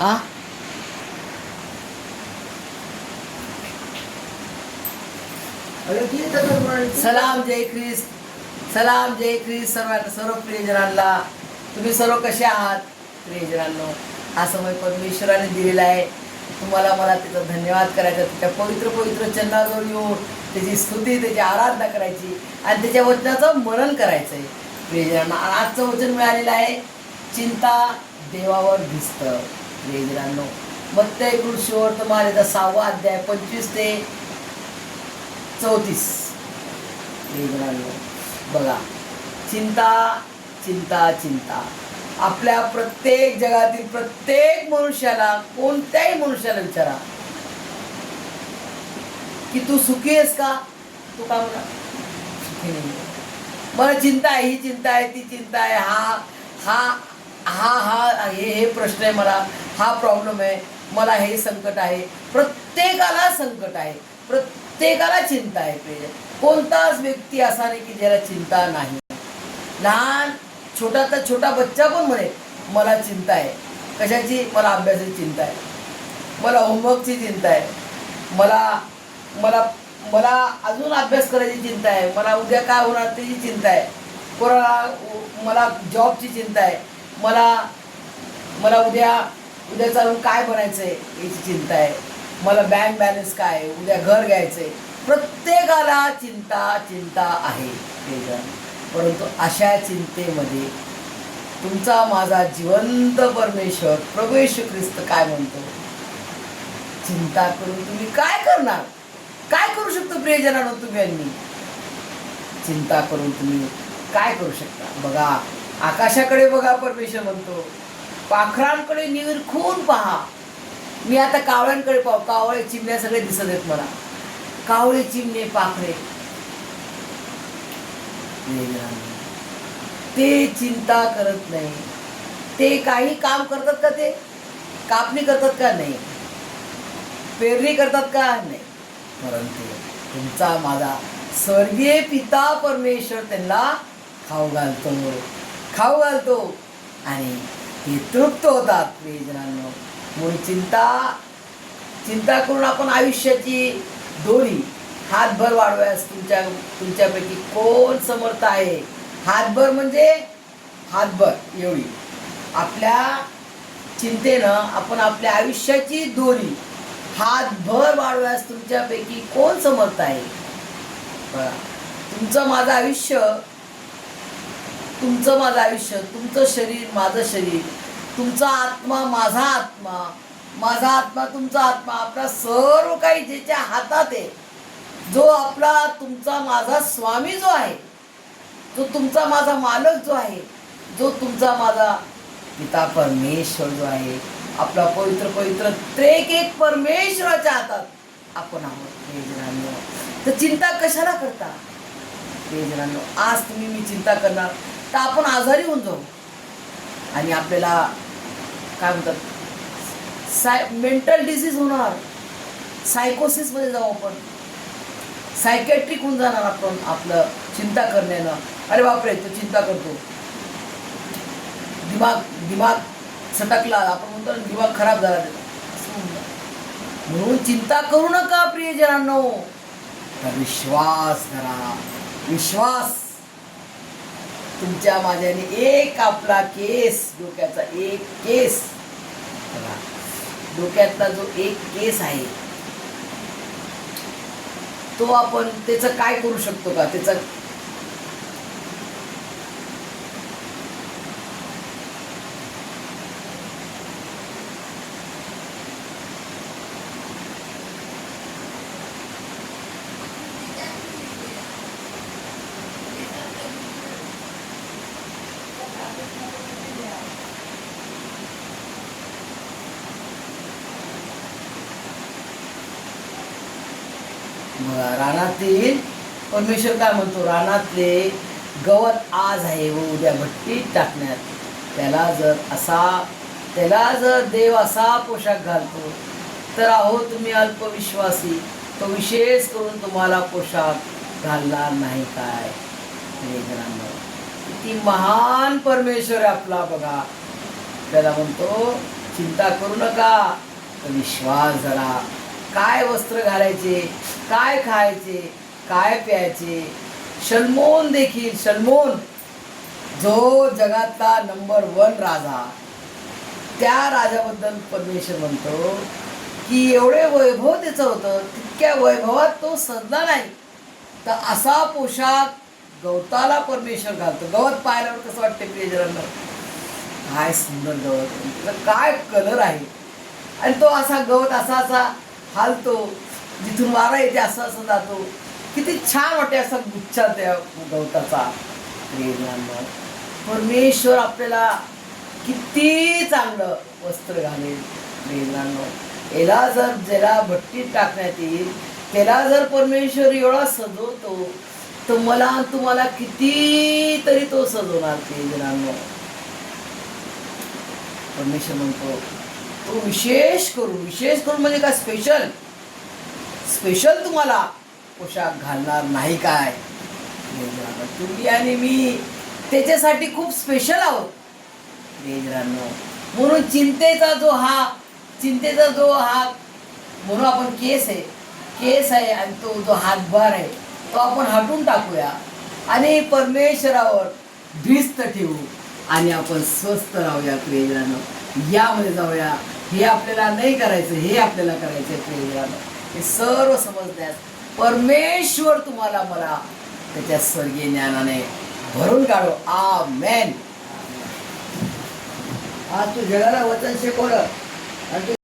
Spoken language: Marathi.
हा सलाम जय ख्रिस्त, सलाम जय ख्रिस्त सर्व प्रियजनांना. तुम्ही सर्व कसे आहात प्रियजनांनो? हा समय परमेश्वराने दिलेला आहे. तुम्हाला मला त्याचा धन्यवाद करायचा, त्याच्या पवित्र पवित्र चरणाजवळ येऊन त्याची स्तुती, त्याची आराधना करायची आणि त्याच्या वचनाचं मनन करायचं आहे प्रियजनांना. आजचं वचन मिळालेलं आहे, चिंता देवावर भिजतं. प्रियजनांनो, मत्ती सुवर्तमानाचा 6वा अध्याय 25 ते 34. बघा, चिंता चिंता चिंता आपल्या प्रत्येक जगातील प्रत्येक मनुष्याला, कोणत्याही मनुष्याला विचारा की तू सुखी आहेस का? तू का म्हणा सुखी नाही. मला चिंता आहे, ही चिंता आहे, ती चिंता आहे, हा हा हा हा हे प्रश्न आहे, मला हा प्रॉब्लेम आहे, मला हे संकट आहे. प्रत्येकाला संकट आहे, प्रत्येकाला चिंता आहे. कोणताच व्यक्ती असा नाही की ज्याला चिंता नाही. लहान छोटा बच्चा पण म्हणे मला चिंता आहे. कशाची? मला अभ्यासाची चिंता आहे, मला होमवर्कची चिंता आहे, मला मला मला अजून अभ्यास करायची चिंता आहे, मला उद्या काय होणार त्याची चिंता आहे, मला जॉबची चिंता आहे, मला उद्या चालून काय बनायचं आहे याची चिंता आहे, मला बँक बॅलन्स काय आहे, उद्या घर घ्यायचं आहे. प्रत्येकाला चिंता चिंता आहे. परंतु अशा चिंतेमध्ये तुमचा माझा जिवंत परमेश्वर प्रभू येशू ख्रिस्त काय म्हणतो? चिंता करून तुम्ही काय करणार? काय करू शकतो प्रियजनांनो? तुम्ही चिंता करून तुम्ही काय करू शकता? बघा, आकाशाकडे बघा, परमेश्वर म्हणतो पाखरांकडे निरखून पहा. मी आता कावळ्यांकडे पाहू, कावळे चिमण्या सगळे दिसत आहेत मला, कावळे चिमणे पाखरे. ते चिंता करत नाही. ते काही काम करतात का? ते कापणी करतात का? नाही. पेरणी करतात का? नाही. परंतु तुमचा माझा स्वर्गीय पिता परमेश्वर त्यांना खाऊ घालतो आणि ते तृप्त होतात. प्रियजनांनो, म्हणून चिंता करून आपण आयुष्याची दोरी हातभर वाढवायस तुमच्यापैकी कोण समर्थ आहे? हातभर म्हणजे हातभर एवढी आपल्या चिंतेनं आपण आपल्या आयुष्याची दोरी हातभर वाढवायस तुमच्यापैकी कोण समर्थ आहे? बघा, तुमचं माझं आयुष्य, तुमचं शरीर माझं शरीर, तुमचा आत्मा माझा आत्मा, माझा आत्मा तुमचा आत्मा, आपला सर्व काही ज्याच्या हातात आहे, जो आपला तुमचा माझा स्वामी जो आहे, जो तुमचा माझा मालक जो आहे, जो तुमचा माझा पिता परमेश्वर जो आहे, आपला पवित्र पवित्र त्रेक एक परमेश्वराच्या हातात आपण आहोत. तर चिंता कशाला करता प्रियजनांनो? आज तुम्ही मी चिंता करणार तर आपण आजारी होऊन जाऊ आणि आपल्याला काय म्हणतात मेंटल डिसीज होणार, सायकोसिसमध्ये जाऊ आपण, सायकॅट्रिक होऊन जाणार आपण आपलं चिंता करण्यानं. अरे बापरे, तो चिंता करतो, दिमाग सटकला, आपण म्हणतो ना दिमाग खराब झाला. म्हणून चिंता करू नका प्रियजनांनो, तर विश्वास करा. विश्वास तुमच्या माझ्याने एक आपला केस, डोक्याचा एक केस, डोक्यातला जो एक केस आहे तो आपण त्याचं काय करू शकतो का? त्याचं रानातील परमेश्वर काय म्हणतो? रानातले गवत आज आहे व उद्या भट्टीत टाकण्यात. त्याला जर देव असा पोशाख घालतो तर अहो तुम्ही अल्पविश्वासी, तो विशेष करून तुम्हाला पोशाख घालणार नाही काय? किती महान परमेश्वर आहे आपला. बघा, त्याला म्हणतो चिंता करू नका, तर विश्वास धरा. काय वस्त्र घालायचे, काय खायचे, काय प्यायचे, सलमोन देखील, सलमोन जो जगातला नंबर 1 राजा, त्या राजाबद्दल परमेश्वर म्हणतो की एवढे वैभव त्याचं होतं, तितक्या वैभवात तो सजला नाही, तर असा पोशाख गवताला परमेश्वर घालतो. गवत पाहिल्यावर कसं वाटते प्रियजनांना, काय सुंदर गवत, त्याचा काय कलर आहे, आणि तो असा गवत असा असा हालतो, जिथून वारा येते असं असं जातो, किती छान वाटते असा गुच्छा त्या गवताचा. प्रियजनांना परमेश्वर आपल्याला किती चांगलं वस्त्र घालेल. प्रियजनांनो, ज्याला भट्टीत टाकण्यात येईल, त्याला जर परमेश्वर एवढा सजवतो, तर मला तुम्हाला किती तरी तो सजवणार. प्रियजनांनो, परमेश्वर म्हणतो तो विशेष करून म्हणजे काय, स्पेशल तुम्हाला पोशाख घालणार नाही काय. तुम्ही आणि मी त्याच्यासाठी खूप स्पेशल आहोत. प्रियजनांनो, म्हणून चिंतेचा जो हा म्हणून आपण केस आहे आणि तो जो हातभार आहे तो आपण हटून टाकूया आणि परमेश्वरावर भिस्त ठेवू आणि आपण स्वस्थ राहूया. प्रियजनांनो, यामध्ये जाऊया. हे आपल्याला नाही करायचं, हे आपल्याला करायचं आहे. प्रियजनांनो, हे सर्व समजण्यास परमेश्वर तुम्हाला मला त्याच्या स्वर्गीय ज्ञानाने भरून काढो. आमेन. आज तू जगाला वचन शिकवलं आणि